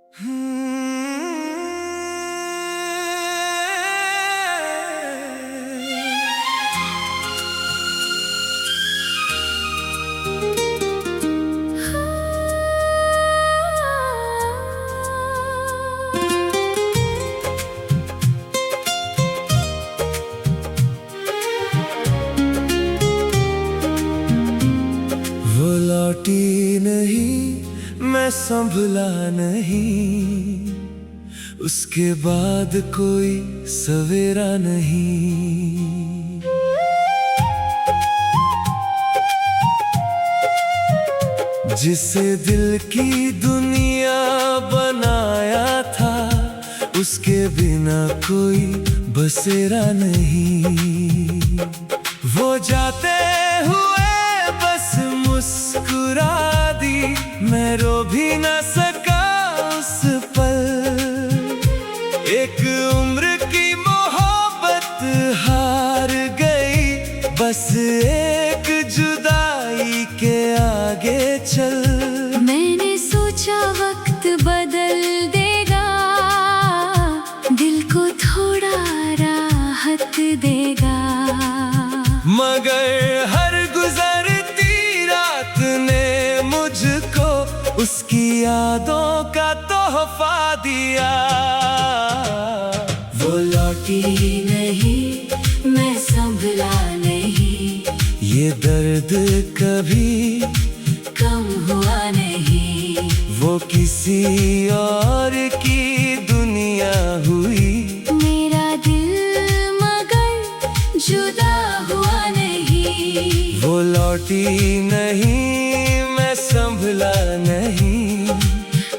वो लौटी नहीं, मैं संभला नहीं, उसके बाद कोई सवेरा नहीं। जिसे दिल की दुनिया बनाया था, उसके बिना कोई बसेरा नहीं। वो जाते हुए बस मुस्कुरा दी, मैं रो भी न सका उस पल। एक उम्र की मोहब्बत हार गई, बस एक जुदाई के आगे चल। मैंने सोचा वक्त बदल देगा, दिल को थोड़ा राहत देगा, मगर हर गुजरती रात ने मुझको उसकी यादों का तोहफा दिया। वो लौटी नहीं, मैं संभला नहीं, ये दर्द कभी कम हुआ नहीं। वो किसी और की दुनिया हुई, मेरा दिल मगर जुदा हुआ नहीं। वो लौटी नहीं, मैं संभला नहीं,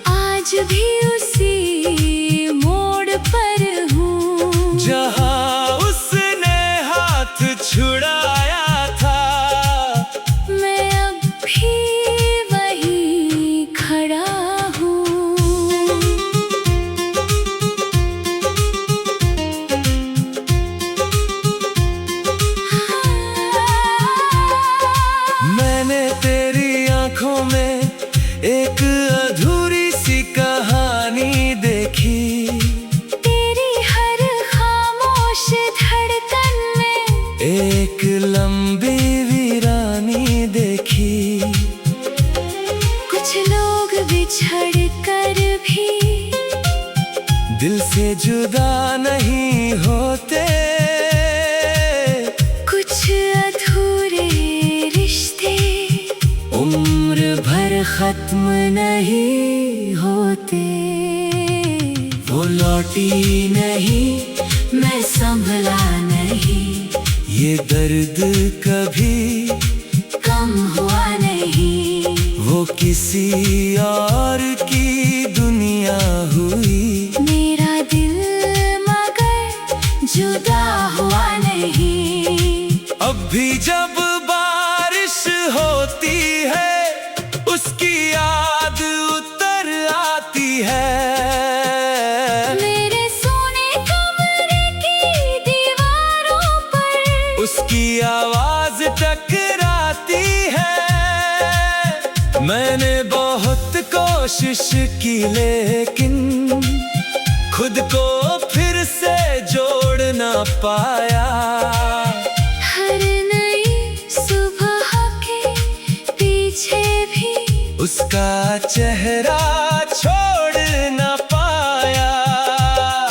आज भी उसी मोड़ पर हूँ जहाँ उसने हाथ छुड़ाया था। मैं अब भी वहीं खड़ा हूँ। मैंने तेरी आंखों में एक अधूरी सी कहानी देखी, तेरी हर खामोश धड़कन में एक लंबी वीरानी देखी। कुछ लोग बिछड़ कर भी दिल से जुदा नहीं होते, कुछ अधूरे रिश्ते उम्र भर खत्म नहीं होते। वो लौटी नहीं, मैं संभला नहीं, ये दर्द कभी कम हुआ नहीं। वो किसी और की दुनिया हुई, मेरा दिल मगर जुदा हुआ नहीं। अब भी जब बारिश होती है, उसकी याद उतर आती है। मेरे सोने कमरे की दीवारों पर उसकी आवाज टकराती है। मैंने बहुत कोशिश की, लेकिन खुद को फिर से जोड़ ना पाया। हर नई सुबह के पीछे भी उसका चेहरा छोड़ ना पाया।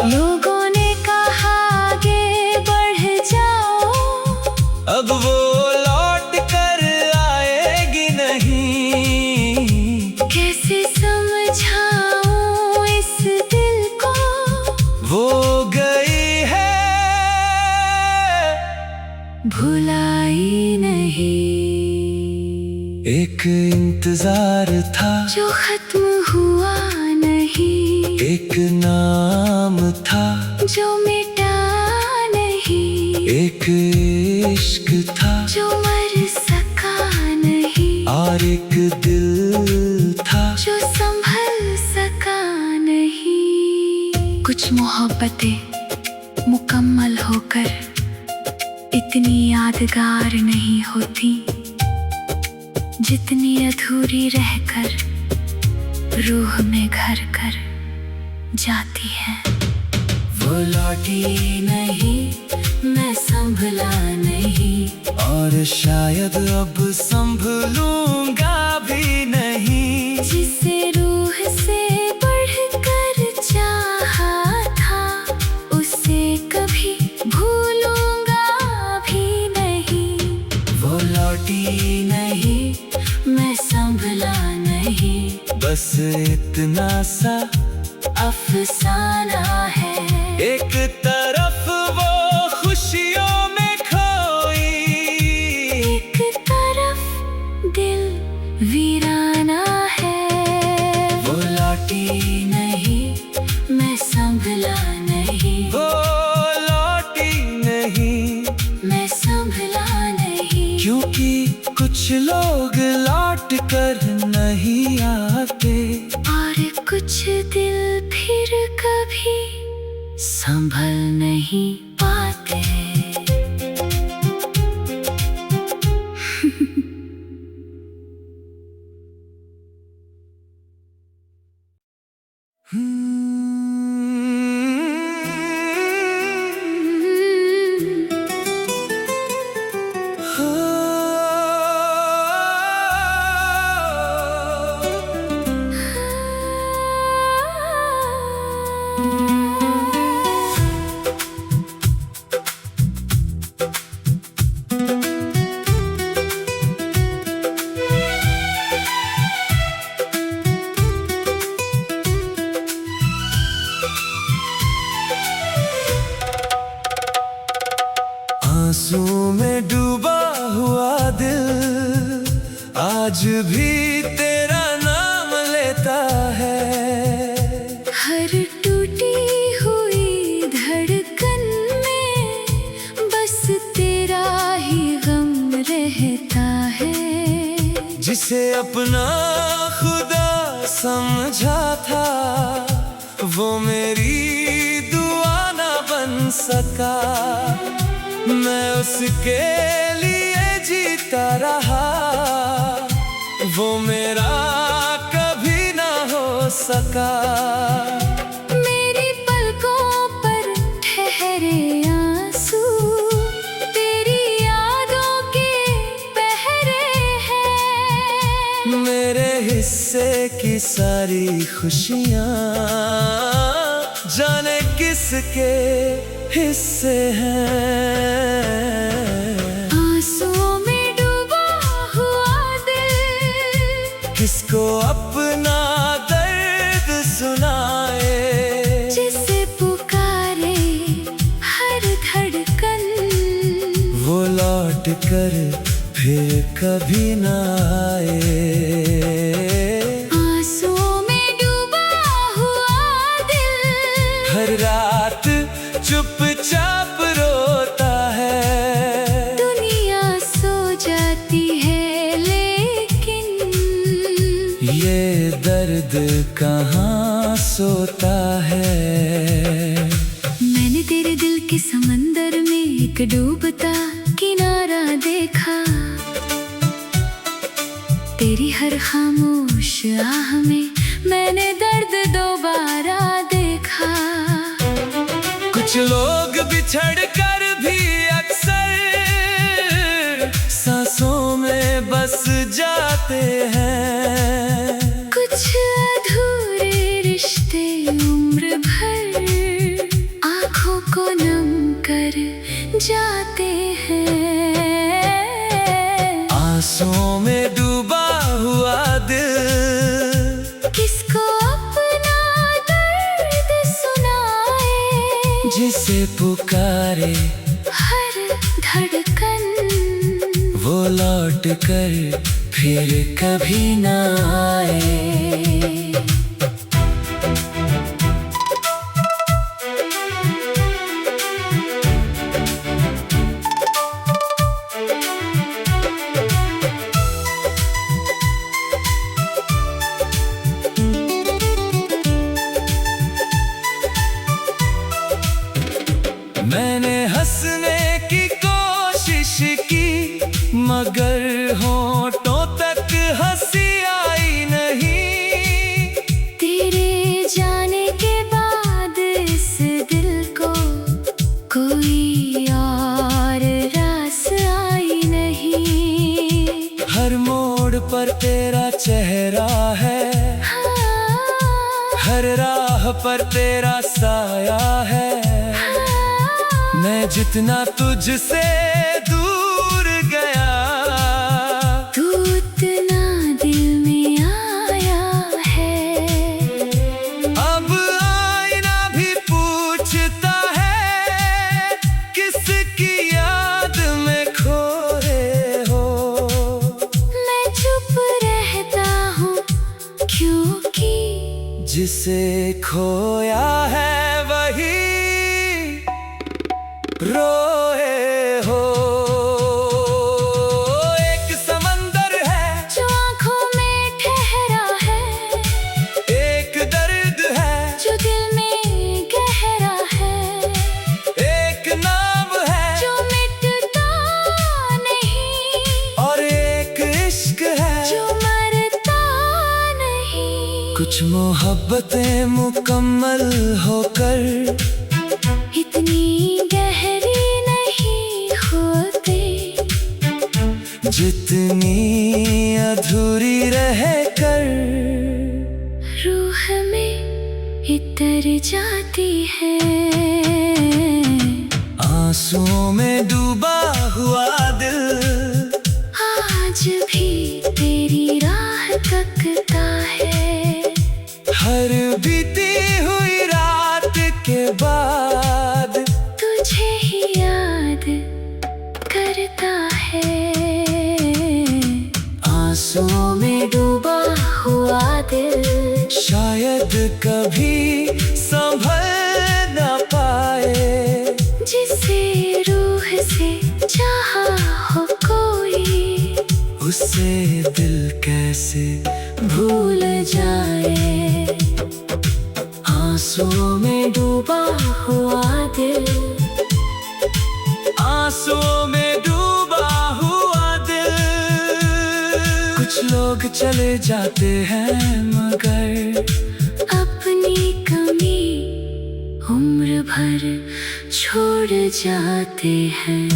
लोगों ने कहा आगे बढ़ जाओ, अब वो लौट कर आएगी नहीं। कैसे समझाऊं इस दिल को, वो गई है, भुलाई नहीं। एक इंतजार था जो खत्म हुआ नहीं, एक नाम था जो मिटा नहीं, एक इश्क था जो मर सका नहीं, और एक दिल था जो संभल सका नहीं। कुछ मोहब्बतें मुकम्मल होकर इतनी यादगार नहीं होती, जितनी अधूरी रहकर रूह में घर कर। जाती है। वो लौटी नहीं, मैं संभला नहीं, और शायद अब संभलूंगा भी नहीं। जिसे रूह से बढ़कर चाहा था, उसे कभी भूलूंगा भी नहीं। वो लौटी नहीं, मैं संभला नहीं, बस इतना सा अफसाना है। एक तरफ वो खुशियों में खोई, एक तरफ दिल वीराना है। वो लौटी नहीं, मैं संभला नहीं, वो लौटी नहीं। मैं संभला नहीं, क्योंकि कुछ लोग लौट कर नहीं आते, और कुछ दिल फिर कभी संभल नहीं पाते। आंसू में डूबा हुआ दिल आज भी तेरा नाम लेता है। हर टूटी हुई धड़कन में बस तेरा ही गम रहता है। जिसे अपना खुदा समझा था, वो मेरी दुआ ना बन सका। मैं उसके लिए जीता रहा, वो मेरा कभी ना हो सका। मेरी पलकों पर ठहरे आंसू, तेरी यादों के पहरे हैं। मेरे हिस्से की सारी खुशियाँ जाने किसके हिस्से हैं। आंसुओं में डूबा हुआ दिल किसको अपना दर्द सुनाए, जिसे पुकारे हर धड़कन, वो लौट कर फिर कभी ना आए। आंसुओं में डूबा हुआ दिल हर रात चुपचाप रोता है। दुनिया सो जाती है, लेकिन ये दर्द कहाँ सोता है। मैंने तेरे दिल के समंदर में एक डूबता किनारा देखा। तेरी हर खामोश आह में मैंने दर्द दोबारा देखा। कुछ लोग बिछड़ कर भी अक्सर सांसों में बस जाते हैं। कुछ अधूरे रिश्ते उम्र भर आँखों को नम कर जाते हैं। आंसुओं में डूबा हुआ दिल किसको अपना दर्द सुनाए, जिसे पुकारे हर धड़कन, वो लौट कर फिर कभी ना आए। मैंने हंसने की कोशिश की, मगर होठों तक हंसी आई नहीं। तेरे जाने के बाद हर राह पर तेरा साया है। मैं जितना तुझसे दूर गया, तू उतना दिल में आया है। अब आईना भी पूछता है, किसकी याद में खोए हो। मैं चुप रहता हूँ क्योंकि जिसे खोया है वही रोए हो। एक समंदर है जो आँखों में ठहरा है, एक दर्द है जो दिल में गहरा है, एक नाम है जो मिटता नहीं, और एक इश्क है जो मरता नहीं। कुछ मोहब्बतें मुकम्मल होकर इतनी गहरी नहीं होती, जितनी अधूरी रह कर रूह में इतर जाती है। आंसुओं में डूबा हुआ दिल आज भी तेरी राह तकता है। हर बीती हुई रात के बाद तुझे ही याद करता है। आंसुओं में डूबा हुआ दिल शायद कभी संभल न पाए, जिसे रूह से चाहा हो कोई, उसे दिल कैसे भूल जाए। आंसुओं में डूबा हुआ दिल, आंसुओं में डूबा हुआ दिल। कुछ लोग चले जाते हैं मगर अपनी कमी उम्र भर छोड़ जाते हैं।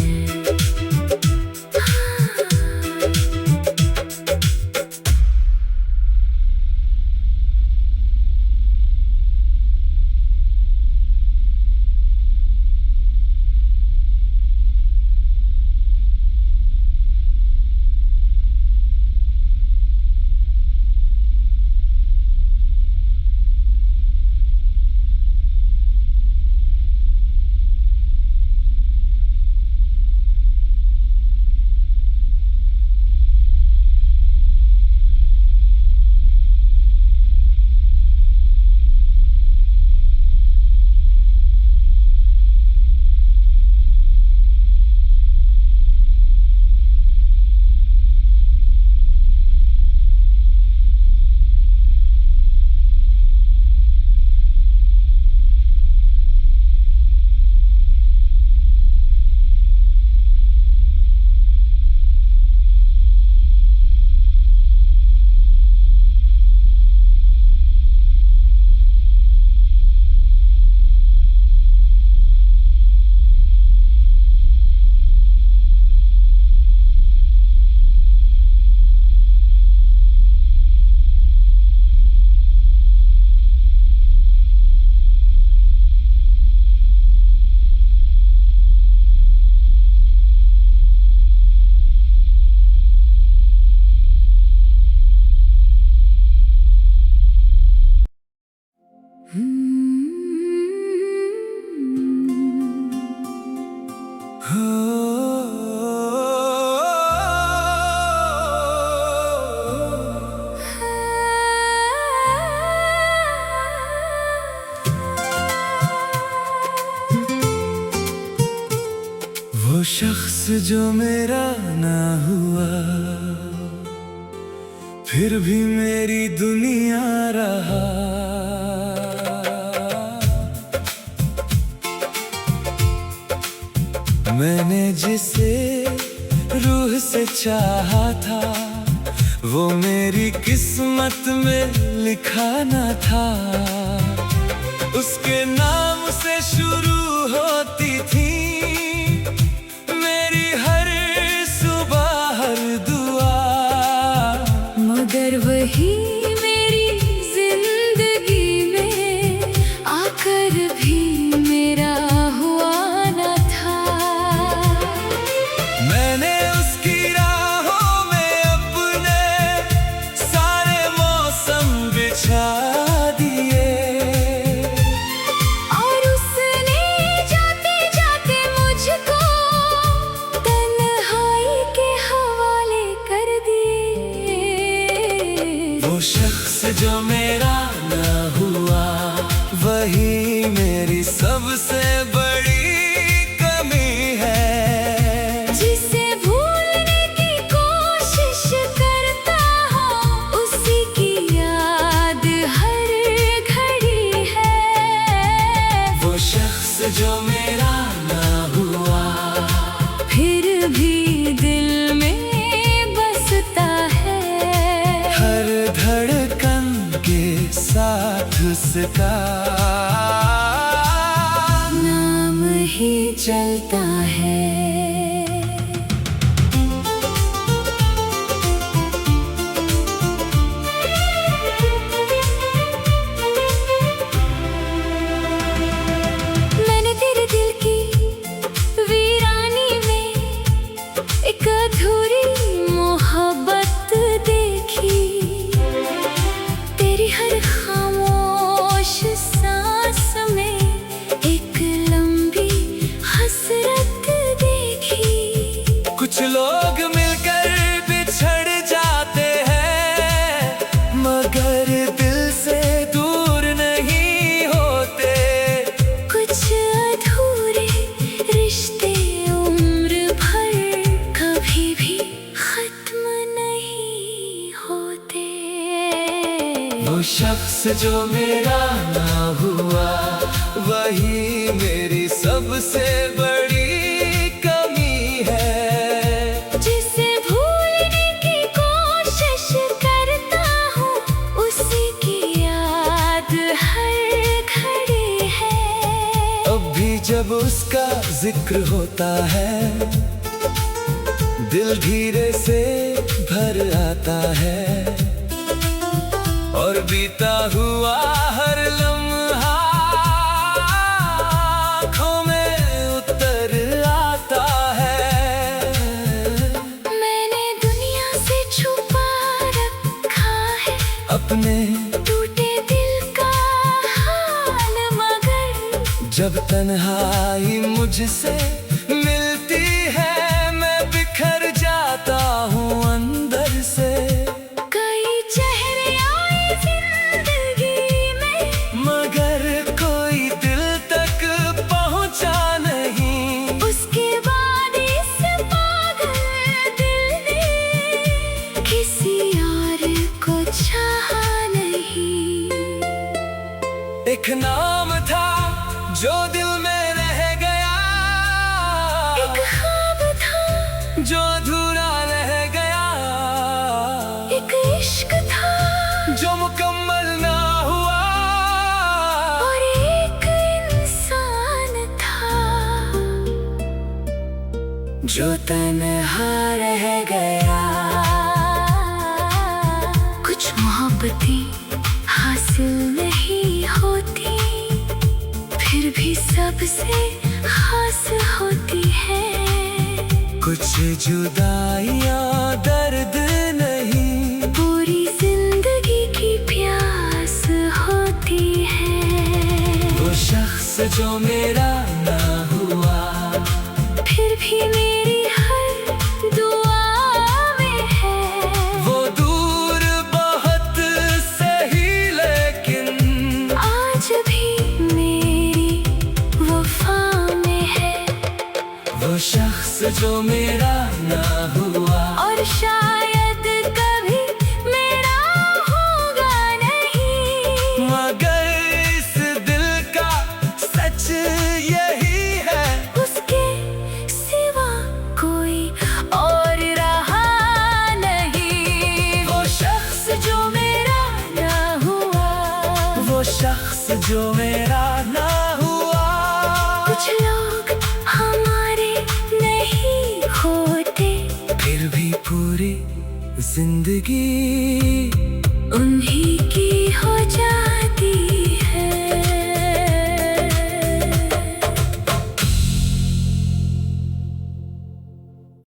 वो शख्स जो मेरा ना हुआ, फिर भी मेरी दुनिया रहा। मैंने जिसे रूह से चाहा था, वो मेरी किस्मत में लिखा न था। उसके नाम से शुरू होती थी मेरी हर सुबह हर दुआ, मगर वही मेरी जिंदगी में जो मेरा ना हुआ, फिर भी दिल में बसता है। हर धड़कन के साथ उसका नाम ही चलता है। मैंने तेरे दिल की वीरानी में एक अधूरी मोहब्बत देखी। तेरी हर खामोश सांस में एक लंबी हसरत देखी। कुछ लोग मिलकर बिछड़ जाते हैं, मगर दिल से दूर नहीं होते। कुछ अधूरे रिश्ते उम्र भर कभी भी खत्म नहीं होते। वो शख्स जो मेरा ना हुआ, वही मेरी सबसे बड़ी कमी है। जिसे भूलने की कोशिश करता हूँ, उसी की याद हर घड़ी है। अब भी जब उसका जिक्र होता है, दिल धीरे से भर आता है। और बीता हुआ हर लम्हा आँखों में उतर आता है। मैंने दुनिया से छुपा रखा है अपने टूटे दिल का हाल, मगर जब तन्हाई मुझसे मिलती है, मैं बिखर जाता हूँ अंदर से। कई चेहरे आए जिंदगी में, मगर कोई दिल तक पहुँचा नहीं। उसके बाद इस पागल दिल ने किसी और को चाहा नहीं। एक नाम था जो दिल में रह गया, एक ख्वाब था जो अधूरा रह गया, एक इश्क था जो मुकम्मल ना हुआ। और एक इंसान था जो तन्हा रह गया। कुछ मोहब्बतें हासिल नहीं होती, फिर भी सबसे खास होती है। कुछ जुदाइयाँ दर्द नहीं, पूरी जिंदगी की प्यास होती है। वो शख्स जो मेरा ना हुआ, फिर भी मेरी हर दुआ में है। वो दूर बहुत सही, लेकिन आज भी मेरी वफा में है। वो शख्स जो मेरा ना हुआ, और शायद कभी मेरा होगा नहीं, मगर इस दिल का सच यही है। उसके सिवा कोई और रहा नहीं। वो शख्स जो मेरा ना हुआ, वो शख्स जो मेरा ना हुआ। कुछ लोग हमारे नहीं होते, फिर भी पूरी जिंदगी उन्हीं की हो जाती।